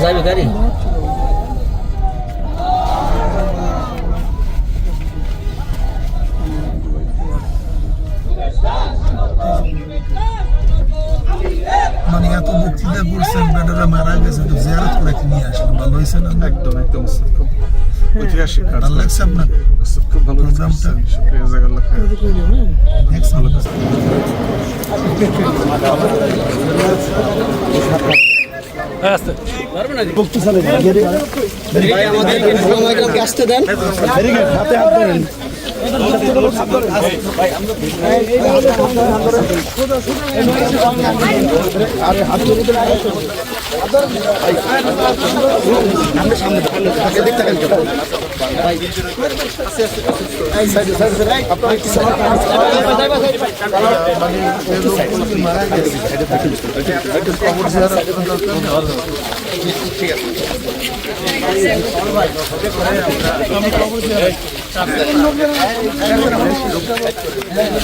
যাবে গাড়ি মানে এত বক্তৃতা করছেন বেটারা মারা গেছে তো জিয়ারত করে নিয়ে আসলাম ভালো হয়েছে না একদম একদম খুব ঐতিহাসিক কাজ ভালো লাগছে আপনার খুব ভালো প্রোগ্রামটা শুকরিয়া জাযাকাল্লাহ খাইর ভালো লাগছে ভাই আমাদের আসতে দেন হাতে হাত ধরেন আরে হাত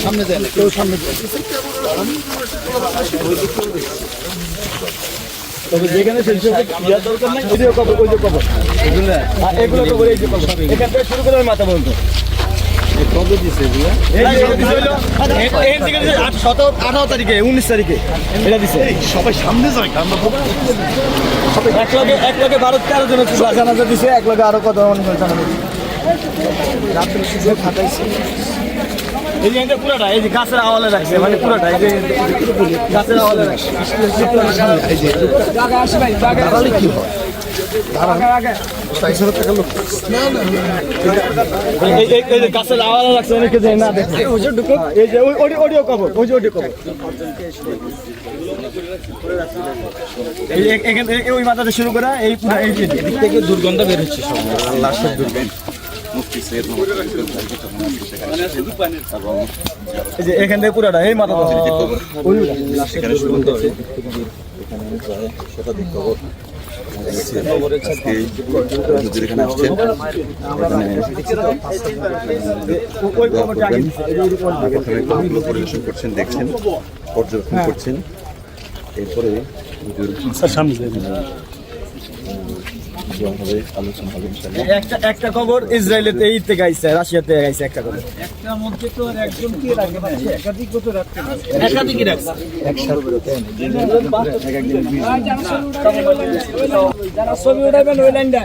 সামনে দেন কেউ সামনে তবে যেখানে দরকার নাই ভিডিও কভার ওই যে কভার এগুলো তো বলে এই যে কভার এখান থেকে শুরু করে মাথা পর্যন্ত কবে দিছে এগুলো এই থেকে 18 তারিখে 19 তারিখে এটা দিছে সবাই সামনে যায় সবাই এক লগে 12-13 জন জানাজা দিছে এক লগে আরো কত অনেক জানাজা রাতের সুযোগ খাটাইছে এই যে পুরাটা এই যে গাছের আওয়ালে রাখছে মানে পুরাটা এই যে গাছের আওয়ালে রাখছে এই যে জায়গা আসে ভাই জায়গা দাঁড়ালে কি হয় এই যে গাছের আওয়ালে রাখছে অনেকে যায় না দেখে এই যে অডিও কভার ওই যে অডিও কভার এখান থেকে ওই মাথাতে শুরু করা এই পুরো এই দিক থেকে দুর্গন্ধ বের হচ্ছে সব লাশের দুর্গন্ধ এখান থেকে পুরাটা এই মাথা পরিবেশন করছেন দেখছেন পর্যবেক্ষণ করছেন এরপরে আলোচনা হবে একটা খবর ইসরায়েলেতে এই থেকে আইছে রাশিয়াতে আইছে একটা খবর একটার মধ্যে তো আর একজন কি রাখে না একাধিক কত রাখতে একাধিকই রাখছে যারা ছবি উঠাবেন ওই লাইনটা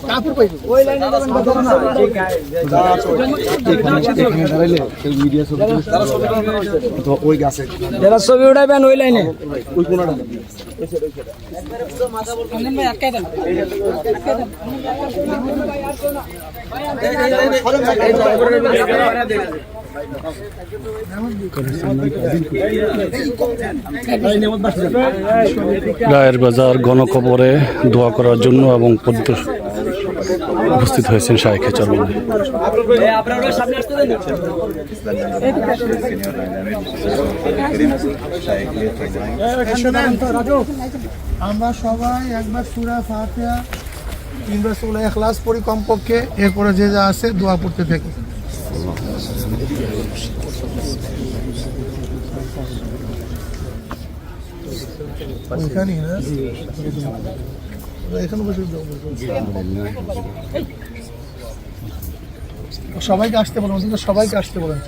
কাপড় পাইবো ওই লাইনে যাবেন ওই গাছে যারা ছবি উঠাবেন ওই লাইনে ওই কোনটা গায়ের বাজার গণকবরে দোয়া করার জন্য এবং উপস্থিত হয়েছেন শাইখে চরমনে। আমরা সবাই একবার সূরা ফাতিহা 3 বার সূরা ইখলাস পড়ি কমপক্ষে, এরপরে যে যা আছে দোয়া পড়তে থাকি। ওইখানে না এখানে বসে সবাইকে আসতে বলুন, সবাইকে আসতে বলুন।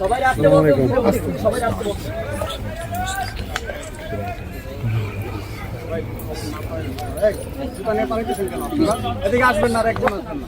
এদিকে আসবেন না, একদম আসবেন না।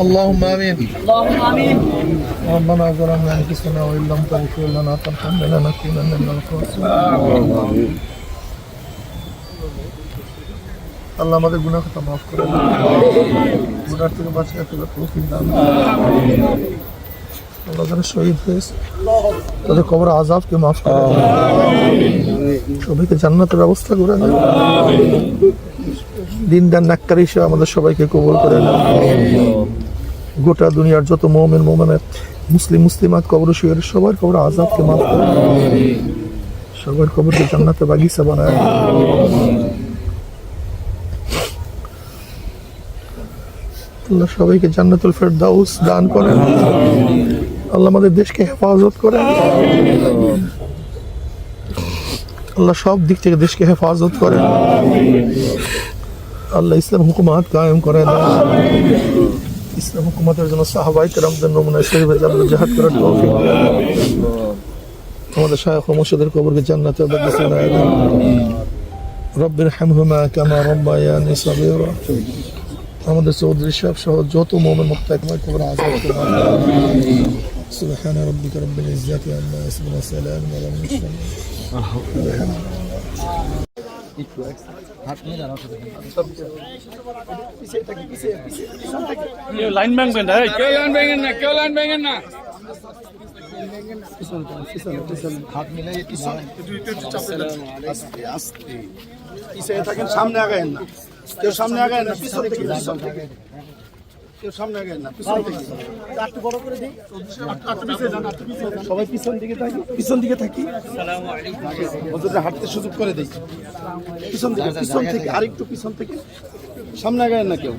اللهم آمين. ربنا ظلمنا أنفسنا وإن لم تغفر لنا وترحمنا لنكونن من الخاسرين. আল্লাহ আমাদের গুনাহ খাতা মাফ করে দেন, গুনাহ থেকে বাঁচিয়ে রাখার তৌফিক দান করুন। আল্লাহ যারা শহীদ হয়েছে তাদের কবর আযাবকে মাফ করে দেন, সবাইকে জান্নাতের ব্যবস্থা করে দেন, দিনদার নেককার হিসেবে আমাদের সবাইকে কবুল করে নেন। গোটা দুনিয়ার যত মুমিন মুমিনাত মুসলিম মুসলিমাত কবর শুয়ে সবার কবর আযাবকে মাফ করে দেন, সবার কবরকে জান্নাতের বাগিচা বানায় দেন। আল্লাহ সবাইকে জান্নাতুল ফেরদাউস দান করেন। আল্লাহ আমাদের দেশকে হেফাজত করেন। আল্লাহ সব দিক থেকে দেশকে হেফাজত করেন। আল্লাহ ইসলাম হুকুমাত কায়েম করে দেন। ইসলাম হুকুমাতের জন্য সাহাবায়ে কেরামদের নমুনা শরীফে জিহাদ করার তৌফিক দেন। আমাদের শায়খ ও মুর্শিদের কবরকে জান্নাতের বাগিচা বানায় দেন। রব্বির হামহুমা কামা রাব্বায়ানি সগীরা। আমাদের চৌধুরী সাহেব সহ যত মুমিন মুত্তাকিন কবর আযাবকে মাফ করুন। সুবহান রাব্বিকা রাব্বিল ইজ্জাতি আম্মা ইয়াসিফুন ওয়া সালামুন আলাল মুরসালিন। লাইন ভাঙবেন না, কেউ লাইন ভাঙেন না, কেউ লাইন ভাঙেন না। সামনে আগায়েন না, কেউ সামনে আগায়েন না, পিছন থেকে কেউ সামনে আগায়েন না, পিছন থেকে একটু বড় করে দিই, সবাই পিছন দিকে থাকি, পিছন দিকে থাকি, ওদের হাঁটতে সুযোগ করে দিই, পিছন থেকে আরেকটু পিছন থেকে, সামনে আগায়েন না কেউ।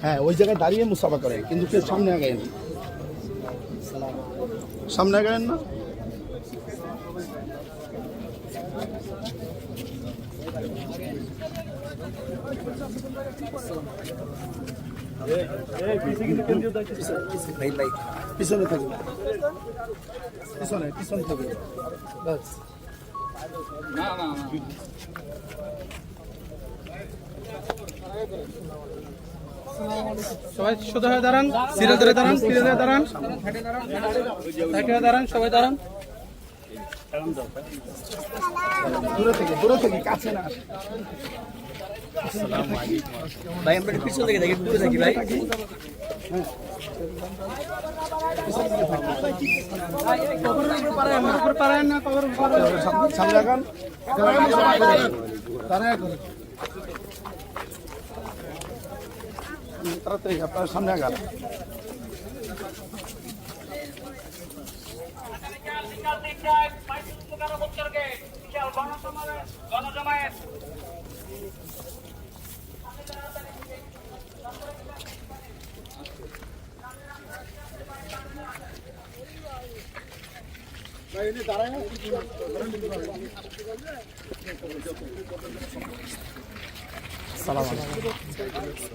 হ্যাঁ, ওই জায়গায় দাঁড়িয়ে মুসাফা করে, কিন্তু কেউ সামনে আগায়েন না, সামনে আগায়েন না। পিছনে থাকবে, পিছন থাকবে, বাস। সবাই সোজা হয়ে দাঁড়ান, সিরিয়াল ধরে দাঁড়ান, সিরিয়াল ধরে দাঁড়ান, দাঁড়ান, সবাই দাঁড়ান। দূরে থেকে কাছে না। ভাই আমরা পিছন থেকে দেখি, দূরে থাকি ভাই। সামনে আগান, তাড়াতাড়ি আপনার সামনে আগান।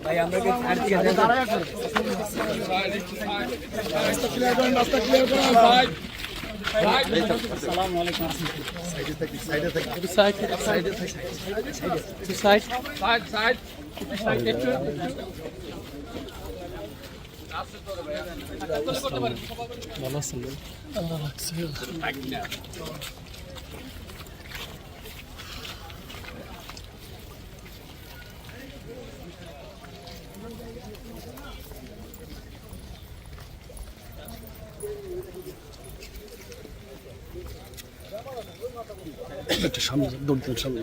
ভাই আমরা কি আর কি আছে? আসসালামু আলাইকুম। সাইডে একটু ভালো আছেন? আল্লাহ রাখছে। একটা সামনে দৌড় দেন, সামনে